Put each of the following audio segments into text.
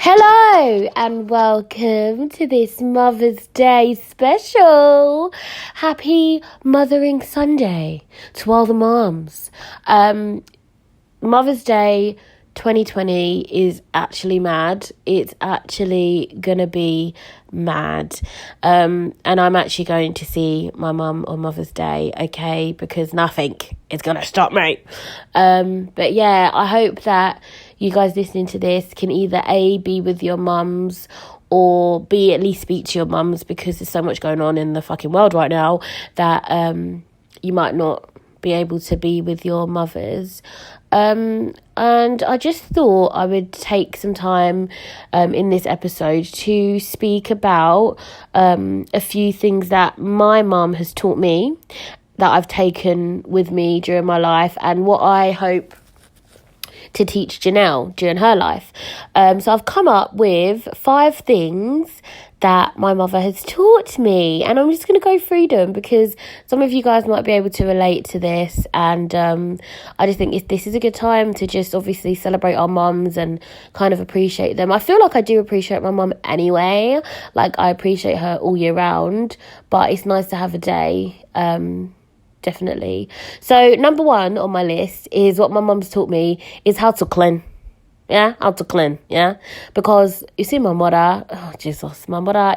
Hello and welcome to this Mother's Day special. Happy Mothering Sunday to all the moms. Mother's Day 2020 is actually mad. It's actually gonna be mad. And I'm actually going to see my mum on Mother's Day, okay, because nothing is gonna stop me. But yeah, I hope that you guys listening to this can either A, be with your mums, or B, at least speak to your mums, because there's so much going on in the fucking world right now that you might not be able to be with your mothers. And I just thought I would take some time in this episode to speak about a few things that my mum has taught me, that I've taken with me during my life, and what I hope to teach Janelle during her life. So I've come up with 5 things that my mother has taught me, and I'm just going to go through them because some of you guys might be able to relate to this, and I just think this is a good time to just obviously celebrate our mums and kind of appreciate them. I feel like I do appreciate my mum anyway, like I appreciate her all year round, but it's nice to have a day, definitely. So number 1 on my list is what my mum's taught me is how to clean. Yeah, how to clean, yeah? Because, you see, my mother, oh, Jesus, my mother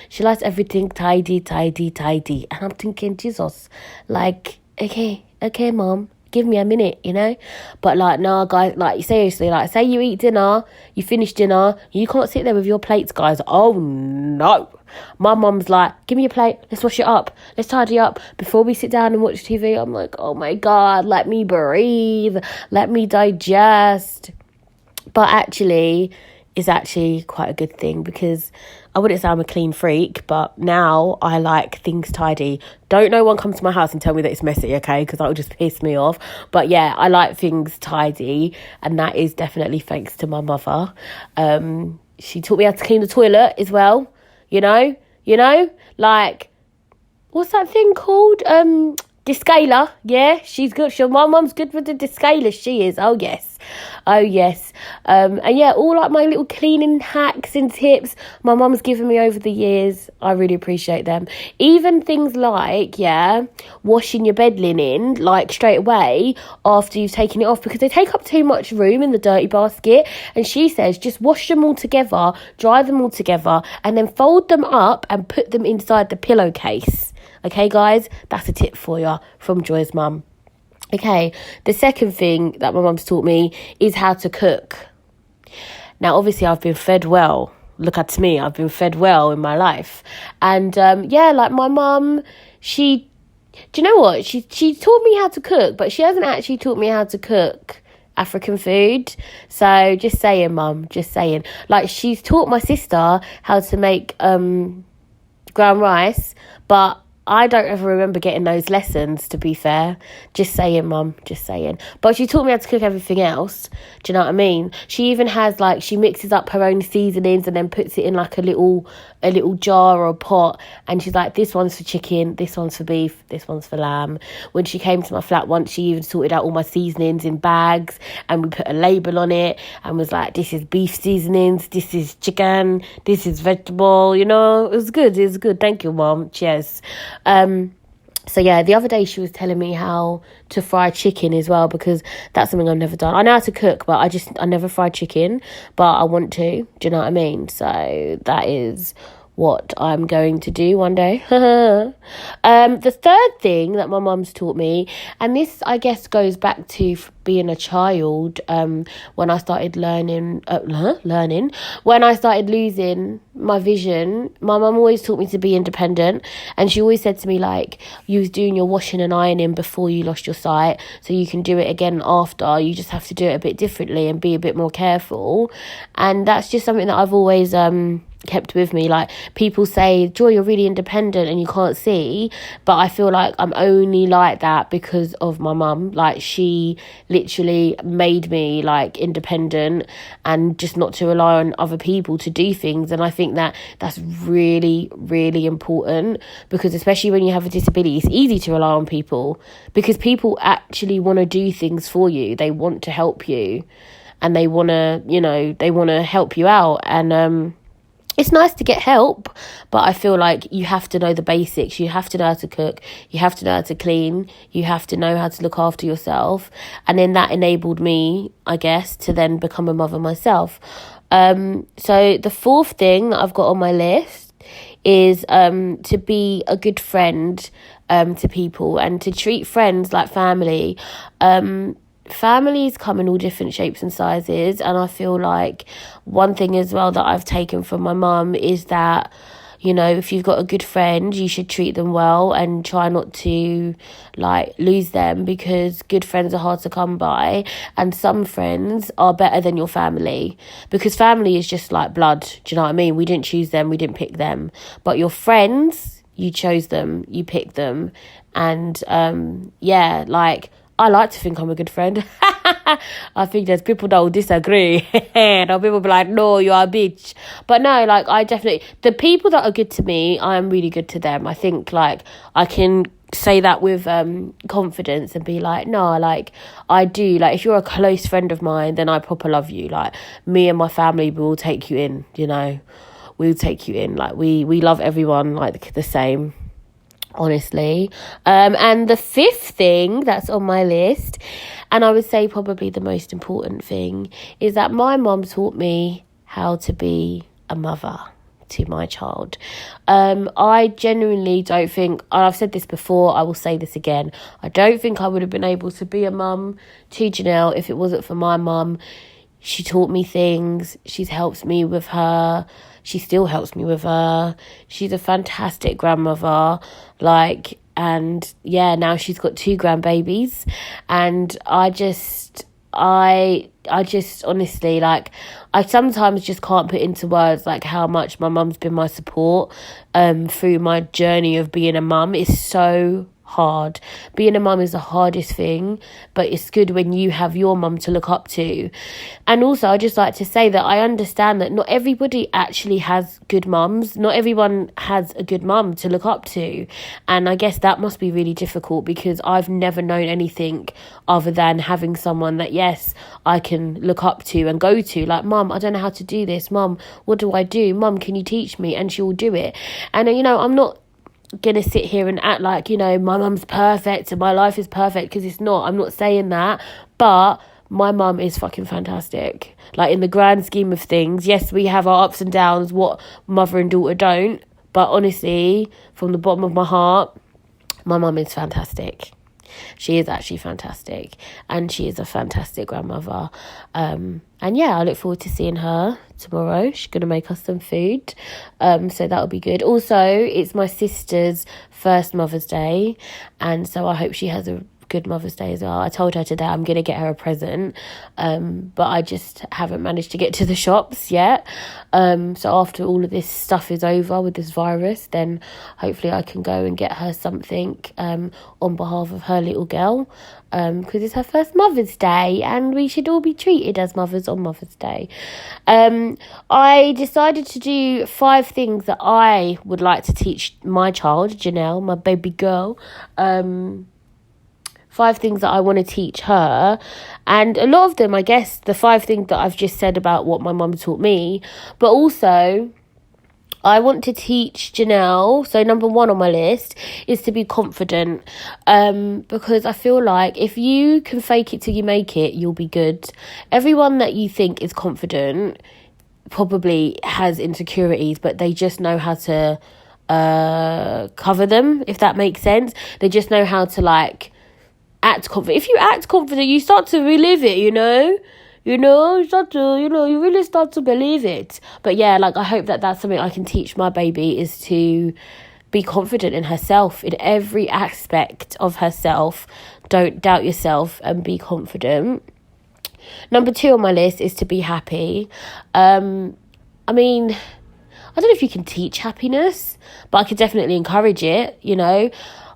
she likes everything tidy. And I'm thinking, Jesus, like, okay, mom, give me a minute, you know? But, like, nah, guys, like, seriously, like, say you eat dinner, you finish dinner, you can't sit there with your plates, guys. Oh, no. My mum's like, give me your plate, let's wash it up, let's tidy up before we sit down and watch TV. I'm like, oh, my God, let me breathe, let me digest. But actually, it's actually quite a good thing, because I wouldn't say I'm a clean freak, but now I like things tidy. Don't no one come to my house and tell me that it's messy, okay? Because that would just piss me off. But yeah, I like things tidy, and that is definitely thanks to my mother. She taught me how to clean the toilet as well, you know, like, what's that thing called? Descaler, yeah, she's good. My mum's good with the descaler, she is. Oh yes. And yeah, all like my little cleaning hacks and tips my mum's given me over the years, I really appreciate them. Even things like, yeah, washing your bed linen, like straight away after you've taken it off, because they take up too much room in the dirty basket. And she says, just wash them all together, dry them all together, and then fold them up and put them inside the pillowcase. Okay, guys, that's a tip for you from Joy's mum. Okay, the second thing that my mum's taught me is how to cook. Now, obviously, I've been fed well. Look at me, I've been fed well in my life. And yeah, like my mum, do you know what? She taught me how to cook, but she hasn't actually taught me how to cook African food. So just saying, mum, just saying. Like, she's taught my sister how to make ground rice, but I don't ever remember getting those lessons, to be fair. Just saying, mum, just saying. But she taught me how to cook everything else. Do you know what I mean? She even has, like, she mixes up her own seasonings and then puts it in, like, a little jar or a pot. And she's like, this one's for chicken, this one's for beef, this one's for lamb. When she came to my flat once, she even sorted out all my seasonings in bags. And we put a label on it and was like, this is beef seasonings, this is chicken, this is vegetable, you know? It was good. Thank you, mum. Cheers. So yeah, the other day she was telling me how to fry chicken as well, because that's something I've never done. I know how to cook, but I never fried chicken, but I want to. Do you know what I mean? So that is what I'm going to do one day. The third thing that my mum's taught me, and this I guess goes back to being a child, when I started learning, when I started losing my vision, my mum always taught me to be independent. And she always said to me, like, you was doing your washing and ironing before you lost your sight, so you can do it again after. You just have to do it a bit differently and be a bit more careful. And that's just something that I've always kept with me. Like, people say, Joy, you're really independent and you can't see, but I feel like I'm only like that because of my mum. Like, she literally made me like independent and just not to rely on other people to do things. And I think that that's really, really important, because especially when you have a disability, it's easy to rely on people because people actually want to do things for you. They want to help you. and they want to help you out. And it's nice to get help, but I feel like you have to know the basics. You have to know how to cook. You have to know how to clean. You have to know how to look after yourself. And then that enabled me, I guess, to then become a mother myself. So the fourth thing that I've got on my list is to be a good friend to people and to treat friends like family. Families come in all different shapes and sizes, and I feel like one thing as well that I've taken from my mum is that, if you've got a good friend, you should treat them well and try not to lose them, because good friends are hard to come by, and some friends are better than your family, because family is just like blood. Do you know what I mean? We didn't choose them, we didn't pick them, but your friends, you chose them, you picked them. And I like to think I'm a good friend. I think there's people that will disagree. And people will be like, no, you're a bitch. But no, I definitely... The people that are good to me, I am really good to them. I think, I can say that with confidence and be like, no, I do. If you're a close friend of mine, then I proper love you. Me and my family will take you in, We'll take you in. We love everyone, the same. Honestly. And the fifth thing that's on my list, and I would say probably the most important thing, is that my mom taught me how to be a mother to my child. I genuinely don't think, and I've said this before, I will say this again, I don't think I would have been able to be a mum to Janelle if it wasn't for my mum. She taught me things. She's helped me with her. She still helps me with her. She's a fantastic grandmother. And yeah, now she's got 2 grandbabies. And I just honestly, I sometimes just can't put into words, how much my mum's been my support through my journey of being a mum. It's so hard. Being a mum is the hardest thing, but it's good when you have your mum to look up to. And also, I just like to say that I understand that not everybody actually has good mums. Not everyone has a good mum to look up to. And I guess that must be really difficult, because I've never known anything other than having someone that, yes, I can look up to and go to. Mum, I don't know how to do this. Mum, what do I do? Mum, can you teach me? And she will do it. And, I'm not gonna sit here and act like my mum's perfect and my life is perfect, because it's not. I'm not saying that, but my mum is fucking fantastic. In the grand scheme of things, yes, we have our ups and downs, what mother and daughter don't, but honestly, from the bottom of my heart, my mum is fantastic. She is actually fantastic, and she is a fantastic grandmother. And yeah, I look forward to seeing her tomorrow. She's going to make us some food, so that'll be good. Also, it's my sister's first Mother's Day, and so I hope she has a good Mother's Day as well. I told her today I'm going to get her a present, but I just haven't managed to get to the shops yet. So after all of this stuff is over with this virus, then hopefully I can go and get her something on behalf of her little girl, because it's her first Mother's Day, and we should all be treated as mothers on Mother's Day. I decided to do 5 things that I would like to teach my child, Janelle, my baby girl. 5 things that I want to teach her, and a lot of them, I guess, the 5 things that I've just said about what my mum taught me, but also I want to teach Janelle, so number 1 on my list is to be confident, because I feel like if you can fake it till you make it, you'll be good. Everyone that you think is confident probably has insecurities, but they just know how to cover them, if that makes sense. They just know how to act confident. If you act confident, you start to relive it, you really start to believe it. But yeah, I hope that that's something I can teach my baby, is to be confident in herself, in every aspect of herself. Don't doubt yourself and be confident. Number 2 on my list is to be happy. I mean, I don't know if you can teach happiness, but I could definitely encourage it,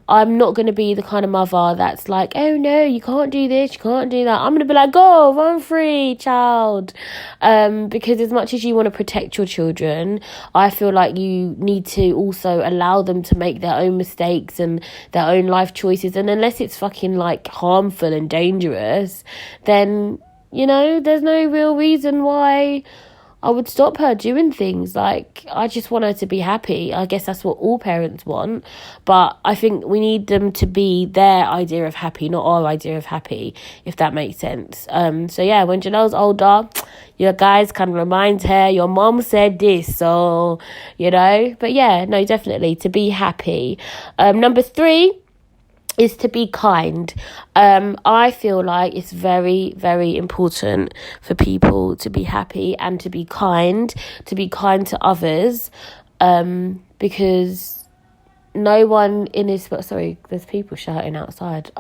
I'm not going to be the kind of mother that's like, oh no, you can't do this, you can't do that. I'm going to be like, go, run free, child. Because as much as you want to protect your children, I feel like you need to also allow them to make their own mistakes and their own life choices. And unless it's fucking harmful and dangerous, then You know, there's no real reason why I would stop her doing things. Like, I just want her to be happy. I guess that's what all parents want. But I think we need them to be their idea of happy, not our idea of happy, if that makes sense. So yeah, when Janelle's older, you guys can remind her, your mom said this, so, you know. But yeah, no, definitely, to be happy. Number 3 is to be kind. I feel like it's very, very important for people to be happy and to be kind to others, because no one in this... Sorry, there's people shouting outside.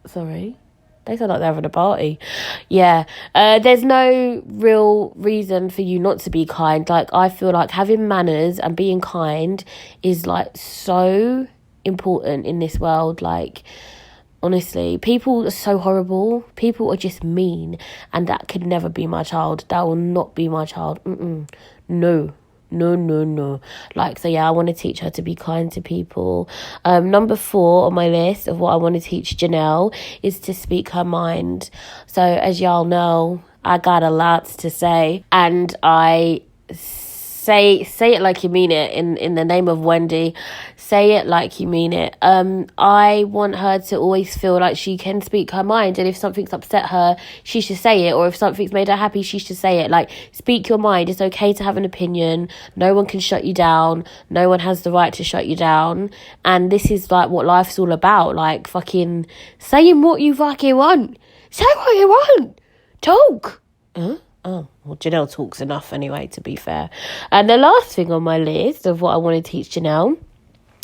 Sorry. They sound like they're having a party. Yeah. There's no real reason for you not to be kind. Like, I feel like having manners and being kind is, like, so important in this world. Like, honestly, people are so horrible. People are just mean, and that could never be my child. That will not be my child. No. Like, so yeah, I want to teach her to be kind to people. Number 4 on my list of what I want to teach Janelle is to speak her mind. So as y'all know, I got a lot to say, and I say it like you mean it. In the name of Wendy, say it like you mean it. I want her to always feel like she can speak her mind, and if something's upset her, she should say it, or if something's made her happy, she should say it. Like, speak your mind. It's okay to have an opinion. No one can shut you down. No one has the right to shut you down. And this is like what life's all about. Like, fucking saying what you fucking want. Say what you want. Talk. Oh, well, Janelle talks enough anyway, to be fair. And the last thing on my list of what I want to teach Janelle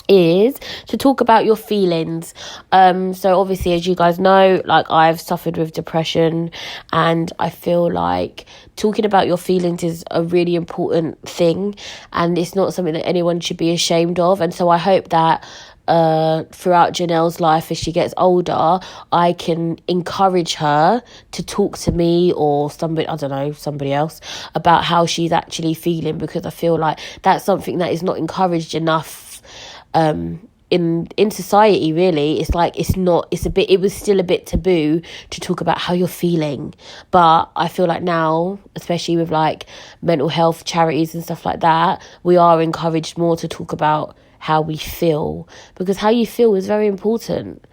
is to talk about your feelings. So obviously, as you guys know, like, I've suffered with depression, and I feel like talking about your feelings is a really important thing, and it's not something that anyone should be ashamed of. And so I hope that throughout Janelle's life, as she gets older, I can encourage her to talk to me or somebody else about how she's actually feeling, because I feel like that's something that is not encouraged enough in society. Really, it's like it was still a bit taboo to talk about how you're feeling. But I feel like now, especially with like mental health charities and stuff like that, we are encouraged more to talk about how we feel, because how you feel is very important.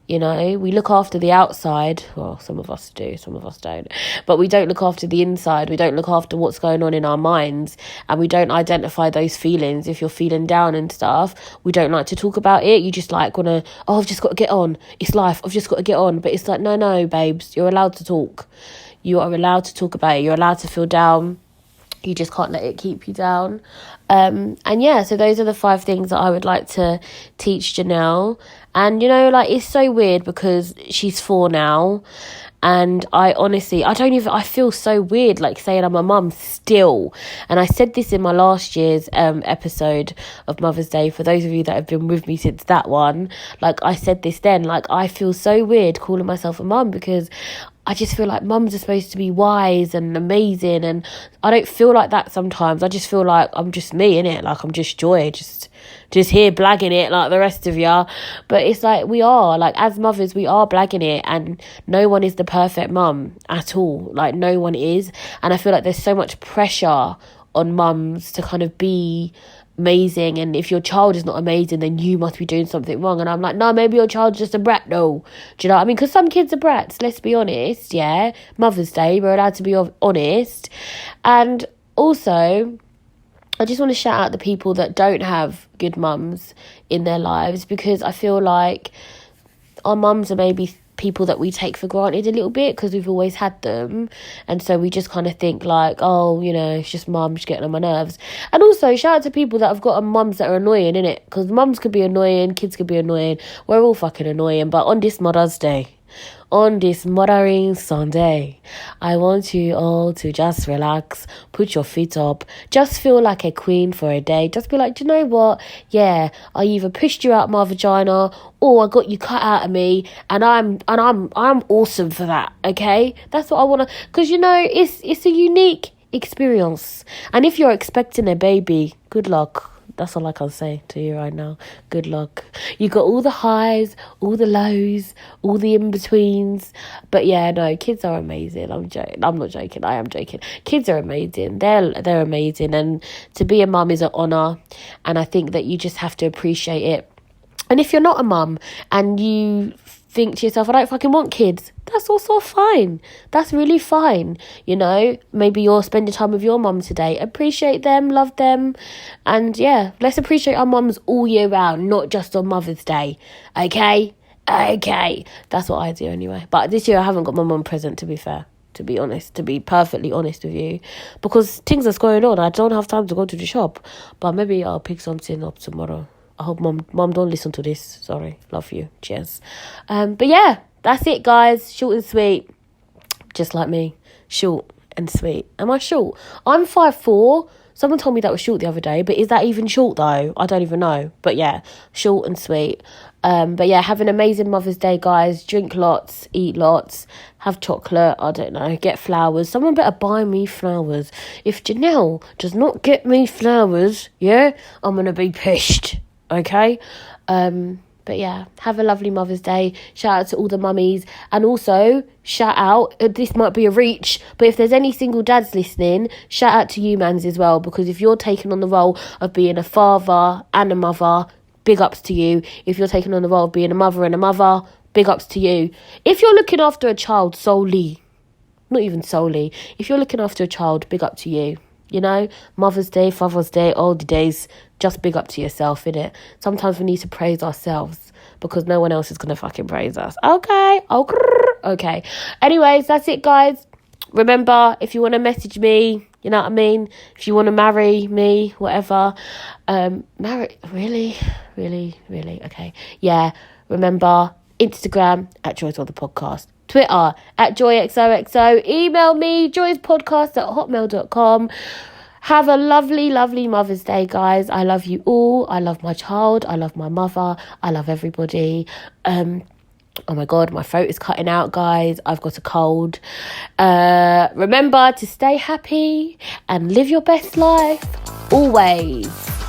You know, we look after the outside. Well, some of us do, some of us don't. But we don't look after the inside. We don't look after what's going on in our minds. And we don't identify those feelings. If you're feeling down and stuff, we don't like to talk about it. You just like want to, I've just got to get on. It's life. I've just got to get on. But it's like, no, babes. You're allowed to talk. You are allowed to talk about it. You're allowed to feel down. You just can't let it keep you down. And yeah, so those are the 5 things that I would like to teach Janelle. And, you know, like, it's so weird because she's 4 now. And I honestly, I feel so weird, like, saying I'm a mum still. And I said this in my last year's episode of Mother's Day. For those of you that have been with me since that one, like, I said this then, like, I feel so weird calling myself a mum, because I just feel like mums are supposed to be wise and amazing, and I don't feel like that sometimes. I just feel like I'm just me, innit? Like, I'm just Joy, just here blagging it like the rest of ya. But it's like, we are, like, as mothers, we are blagging it, and no one is the perfect mum at all. Like, no one is. And I feel like there's so much pressure on mums to kind of be amazing, and if your child is not amazing, then you must be doing something wrong. And I'm like, no, maybe your child's just a brat, though. Do you know what I mean? Because some kids are brats, let's be honest. Yeah, Mother's Day, we're allowed to be honest. And also, I just want to shout out the people that don't have good mums in their lives, because I feel like our mums are maybe people that we take for granted a little bit because we've always had them, and so we just kind of think like, oh, you know, it's just mum, just getting on my nerves. And also shout out to people that have got mums that are annoying, innit? Because mums could be annoying, kids could be annoying, we're all fucking annoying. But on this Mother's Day, on this Mothering Sunday, I want you all to just relax, put your feet up, just feel like a queen for a day. Just be like, do you know what? Yeah, I either pushed you out my vagina or I got you cut out of me, and I'm awesome for that. Okay, that's what I want to, because, you know, it's a unique experience. And if you're expecting a baby, good luck. That's all I can say to you right now. Good luck. You got all the highs, all the lows, all the in-betweens. But yeah, no, kids are amazing. I'm not joking. I am joking. Kids are amazing. They're amazing. And to be a mum is an honour. And I think that you just have to appreciate it. And if you're not a mum and you think to yourself, I don't fucking want kids, that's also fine. That's really fine. You know, maybe you're spending time with your mum today. Appreciate them, love them. And yeah, let's appreciate our mums all year round, not just on Mother's Day. Okay? That's what I do anyway. But this year I haven't got my mum present, to be fair. To be honest, to be perfectly honest with you. Because things are going on. I don't have time to go to the shop. But maybe I'll pick something up tomorrow. I hope mom don't listen to this. Sorry. Love you. Cheers. But yeah, that's it, guys. Short and sweet. Just like me. Short and sweet. Am I short? I'm 5'4". Someone told me that was short the other day, but is that even short though? I don't even know. But yeah, short and sweet. But yeah, have an amazing Mother's Day, guys. Drink lots, eat lots, have chocolate, I don't know, get flowers. Someone better buy me flowers. If Janelle does not get me flowers, yeah, I'm going to be pissed. Okay? But yeah, have a lovely Mother's Day. Shout out to all the mummies. And also, shout out, this might be a reach, but if there's any single dads listening, shout out to you mans as well. Because if you're taking on the role of being a father and a mother, big ups to you. If you're taking on the role of being a mother and a mother, big ups to you. If you're looking after a child solely, not even solely, if you're looking after a child, big up to you. You know, Mother's Day, Father's Day, all the days, just big up to yourself, innit? Sometimes we need to praise ourselves because no one else is going to fucking praise us. Okay. Anyways, that's it, guys. Remember, if you want to message me, you know what I mean? If you want to marry me, whatever. Really? Okay. Yeah, remember, Instagram, @JoysOnThePodcast. Twitter, @JoyXOXO. Email me, joyspodcast@hotmail.com. Have a lovely, lovely Mother's Day, guys. I love you all. I love my child. I love my mother. I love everybody. Oh my God, my throat is cutting out, guys. I've got a cold. Remember to stay happy and live your best life always.